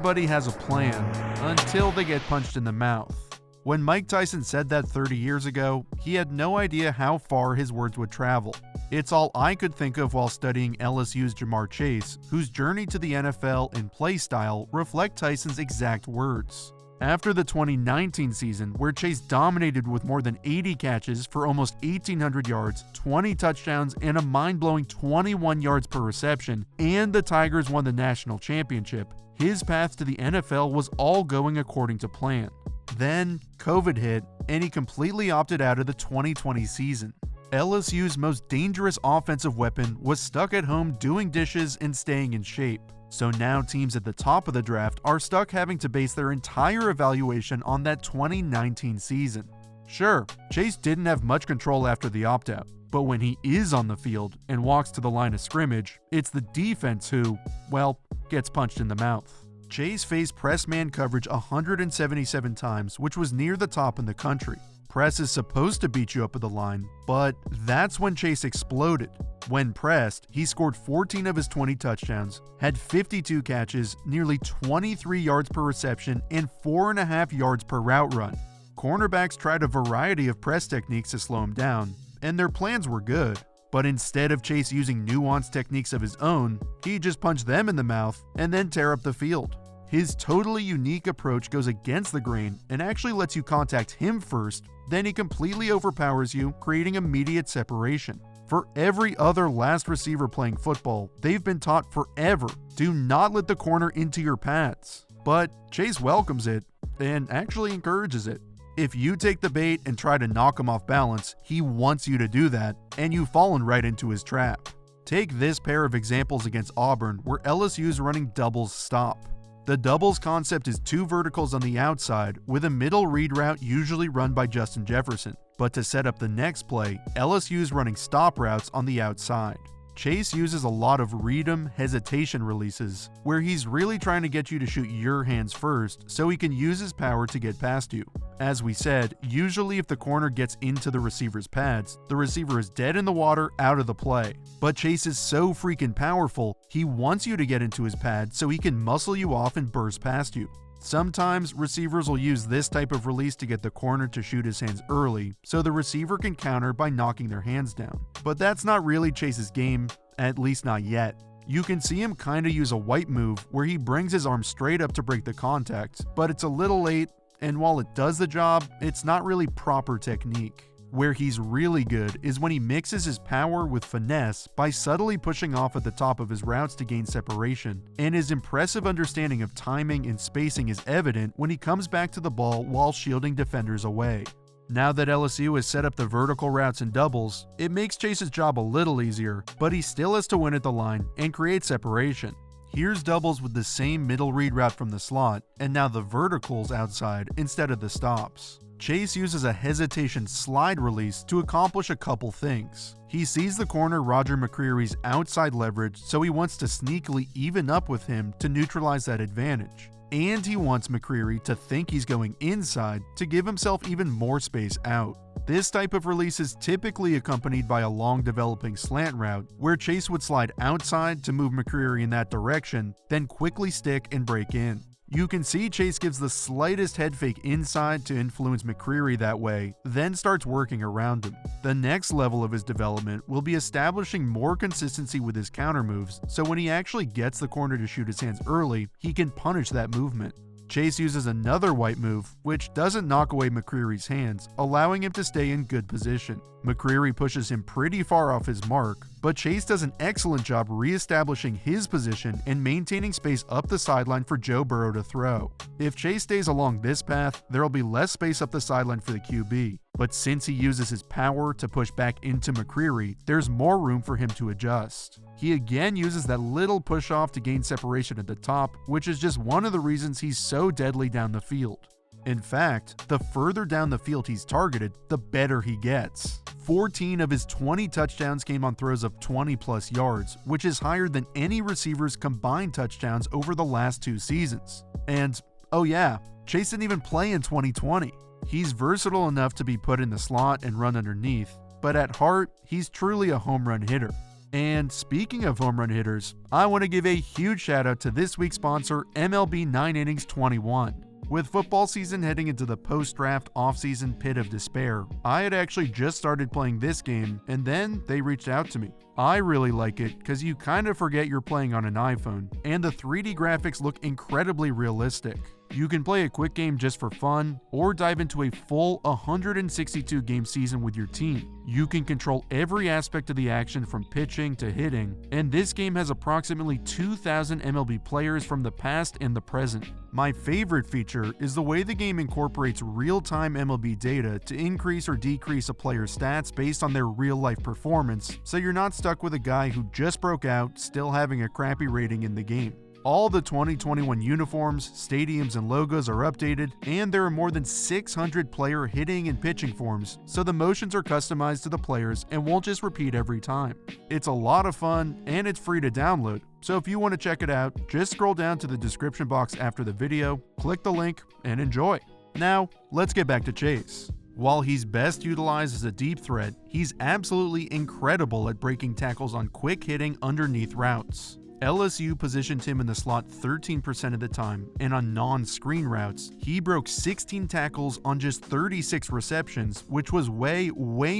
everybody has a plan until they get punched in the mouth. When Mike Tyson said that 30 years ago, he had no idea how far his words would travel. It's all I could think of while studying LSU's Jamar Chase, whose journey to the NFL and play style reflect Tyson's exact words. After the 2019 season, where Chase dominated with more than 80 catches for almost 1,800 yards, 20 touchdowns, and a mind-blowing 21 yards per reception, and the Tigers won the national championship, his path to the NFL was all going according to plan. Then, COVID hit, and he completely opted out of the 2020 season. LSU's most dangerous offensive weapon was stuck at home doing dishes and staying in shape. So now teams at the top of the draft are stuck having to base their entire evaluation on that 2019 season. Sure, Chase didn't have much control after the opt-out, but when he is on the field and walks to the line of scrimmage, it's the defense who, well, gets punched in the mouth. Chase faced press man coverage 177 times, which was near the top in the country. Press is supposed to beat you up at the line, but that's when Chase exploded. When pressed, he scored 14 of his 20 touchdowns, had 52 catches, nearly 23 yards per reception, and 4.5 yards per route run. Cornerbacks tried a variety of press techniques to slow him down, and their plans were good. But instead of Chase using nuanced techniques of his own, he just punched them in the mouth and then tear up the field. His totally unique approach goes against the grain and actually lets you contact him first, then he completely overpowers you, creating immediate separation. For every other last receiver playing football, they've been taught forever, do not let the corner into your pads. But Chase welcomes it and actually encourages it. If you take the bait and try to knock him off balance, he wants you to do that, and you've fallen right into his trap. Take this pair of examples against Auburn, where LSU's running doubles stop. The doubles concept is two verticals on the outside, with a middle read route usually run by Justin Jefferson. But to set up the next play, LSU's running stop routes on the outside. Chase uses a lot of read 'em hesitation releases, where he's really trying to get you to shoot your hands first so he can use his power to get past you. As we said, usually if the corner gets into the receiver's pads, the receiver is dead in the water, out of the play. But Chase is so freaking powerful, he wants you to get into his pad so he can muscle you off and burst past you. Sometimes receivers will use this type of release to get the corner to shoot his hands early, so the receiver can counter by knocking their hands down. But that's not really Chase's game, at least not yet. You can see him kinda use a white move where he brings his arm straight up to break the contact, but it's a little late, and while it does the job, it's not really proper technique. Where he's really good is when he mixes his power with finesse by subtly pushing off at the top of his routes to gain separation, and his impressive understanding of timing and spacing is evident when he comes back to the ball while shielding defenders away. Now that LSU has set up the vertical routes and doubles, it makes Chase's job a little easier, but he still has to win at the line and create separation. Here's doubles with the same middle read route from the slot, and now the verticals outside instead of the stops. Chase uses a hesitation slide release to accomplish a couple things. He sees the corner Roger McCreary's outside leverage, so he wants to sneakily even up with him to neutralize that advantage. And he wants McCreary to think he's going inside to give himself even more space out. This type of release is typically accompanied by a long developing slant route, where Chase would slide outside to move McCreary in that direction, then quickly stick and break in. You can see Chase gives the slightest head fake inside to influence McCreary that way, then starts working around him. The next level of his development will be establishing more consistency with his counter moves, so when he actually gets the corner to shoot his hands early, he can punish that movement. Chase uses another white move, which doesn't knock away McCreary's hands, allowing him to stay in good position. McCreary pushes him pretty far off his mark, but Chase does an excellent job re-establishing his position and maintaining space up the sideline for Joe Burrow to throw. If Chase stays along this path, there will be less space up the sideline for the QB, but since he uses his power to push back into McCreary, there's more room for him to adjust. He again uses that little push off to gain separation at the top, which is just one of the reasons he's so deadly down the field. In fact, the further down the field he's targeted, the better he gets. 14 of his 20 touchdowns came on throws of 20 plus yards, which is higher than any receiver's combined touchdowns over the last 2 seasons. And, oh yeah, Chase didn't even play in 2020. He's versatile enough to be put in the slot and run underneath, but at heart, he's truly a home run hitter. And speaking of home run hitters, I want to give a huge shout out to this week's sponsor, MLB 9 Innings 21. With football season heading into the post-draft off-season pit of despair, I had actually just started playing this game, and then they reached out to me. I really like it because you kind of forget you're playing on an iPhone, and the 3D graphics look incredibly realistic. You can play a quick game just for fun, or dive into a full 162 game season with your team. You can control every aspect of the action from pitching to hitting, and this game has approximately 2,000 MLB players from the past and the present. My favorite feature is the way the game incorporates real-time MLB data to increase or decrease a player's stats based on their real-life performance, so you're not stuck with a guy who just broke out still having a crappy rating in the game. All the 2021 uniforms, stadiums, and logos are updated, and there are more than 600 player hitting and pitching forms, so the motions are customized to the players and won't just repeat every time. It's a lot of fun, and it's free to download, so if you want to check it out, just scroll down to the description box after the video, click the link, and enjoy. Now, let's get back to Chase. While he's best utilized as a deep threat, he's absolutely incredible at breaking tackles on quick hitting underneath routes. LSU positioned him in the slot 13% of the time, and on non-screen routes, he broke 16 tackles on just 36 receptions, which was way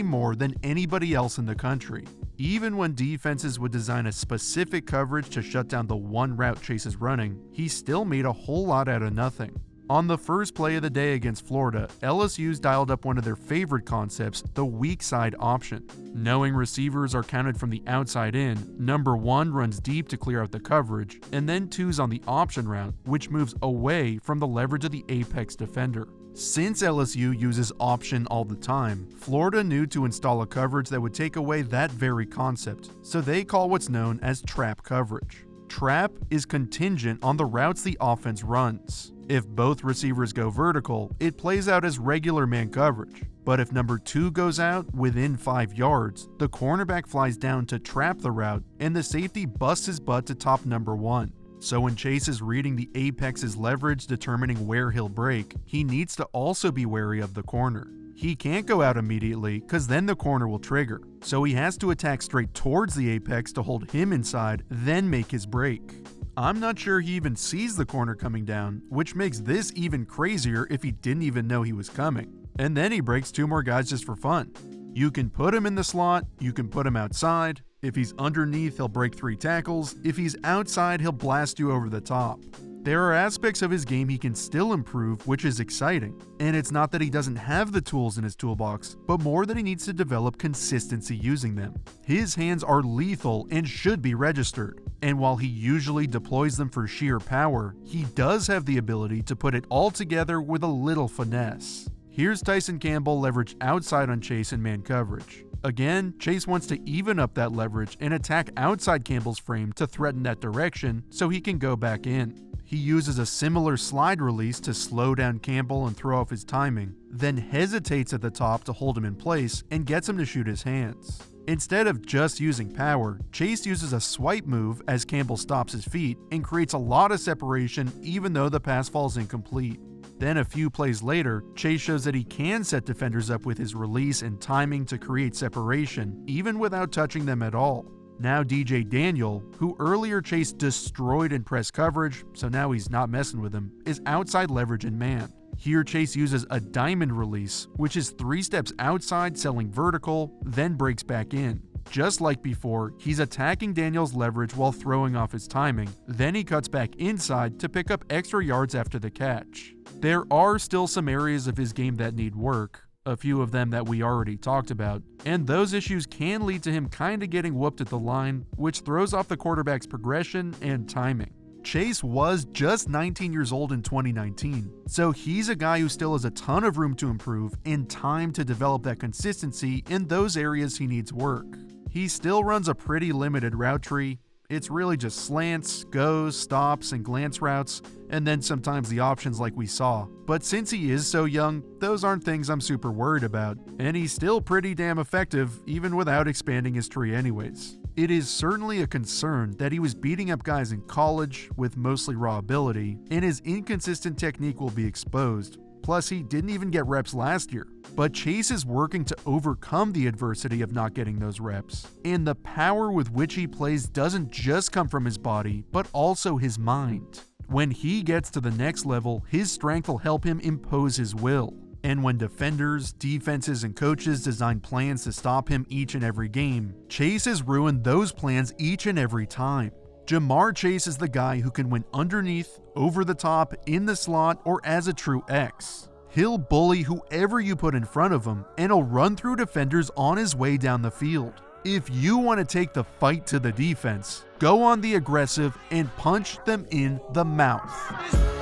more than anybody else in the country. Even when defenses would design a specific coverage to shut down the one route Chase is running, he still made a whole lot out of nothing. On the first play of the day against Florida, LSU's dialed up one of their favorite concepts, the weak side option. Knowing receivers are counted from the outside in, number 1 runs deep to clear out the coverage, and then 2's on the option route, which moves away from the leverage of the apex defender. Since LSU uses option all the time, Florida knew to install a coverage that would take away that very concept, so they call what's known as trap coverage. Trap is contingent on the routes the offense runs. If both receivers go vertical, it plays out as regular man coverage. But if number 2 goes out within 5 yards, the cornerback flies down to trap the route, and the safety busts his butt to top number 1. So when Chase is reading the apex's leverage determining where he'll break, he needs to also be wary of the corner. He can't go out immediately because then the corner will trigger, so he has to attack straight towards the apex to hold him inside, then make his break. I'm not sure he even sees the corner coming down, which makes this even crazier if he didn't even know he was coming. And then he breaks 2 more guys just for fun. You can put him in the slot, you can put him outside. If he's underneath, he'll break 3 tackles. If he's outside, he'll blast you over the top. There are aspects of his game he can still improve, which is exciting. And it's not that he doesn't have the tools in his toolbox, but more that he needs to develop consistency using them. His hands are lethal and should be registered. And while he usually deploys them for sheer power, he does have the ability to put it all together with a little finesse. Here's Tyson Campbell leverage outside on Chase in man coverage. Again, Chase wants to even up that leverage and attack outside Campbell's frame to threaten that direction so he can go back in. He uses a similar slide release to slow down Campbell and throw off his timing, then hesitates at the top to hold him in place and gets him to shoot his hands. Instead of just using power, Chase uses a swipe move as Campbell stops his feet and creates a lot of separation even though the pass falls incomplete. Then a few plays later, Chase shows that he can set defenders up with his release and timing to create separation, even without touching them at all. Now DJ Daniel, who earlier Chase destroyed in press coverage, so now he's not messing with him, is outside leverage in man. Here Chase uses a diamond release, which is 3 steps outside selling vertical, then breaks back in. Just like before, he's attacking Daniel's leverage while throwing off his timing, then he cuts back inside to pick up extra yards after the catch. There are still some areas of his game that need work, a few of them that we already talked about, and those issues can lead to him kinda getting whooped at the line, which throws off the quarterback's progression and timing. Chase was just 19 years old in 2019, so he's a guy who still has a ton of room to improve and time to develop that consistency in those areas he needs work. He still runs a pretty limited route tree. It's really just slants, goes, stops, and glance routes, and then sometimes the options like we saw. But since he is so young, those aren't things I'm super worried about, and he's still pretty damn effective even without expanding his tree anyways. It is certainly a concern that he was beating up guys in college with mostly raw ability, and his inconsistent technique will be exposed. Plus, he didn't even get reps last year. But Chase is working to overcome the adversity of not getting those reps. And the power with which he plays doesn't just come from his body, but also his mind. When he gets to the next level, his strength will help him impose his will. And when defenders, defenses, and coaches design plans to stop him each and every game, Chase has ruined those plans each and every time. Jamar Chase is the guy who can win underneath, over the top, in the slot, or as a true X. He'll bully whoever you put in front of him, and he'll run through defenders on his way down the field. If you want to take the fight to the defense, go on the aggressive and punch them in the mouth.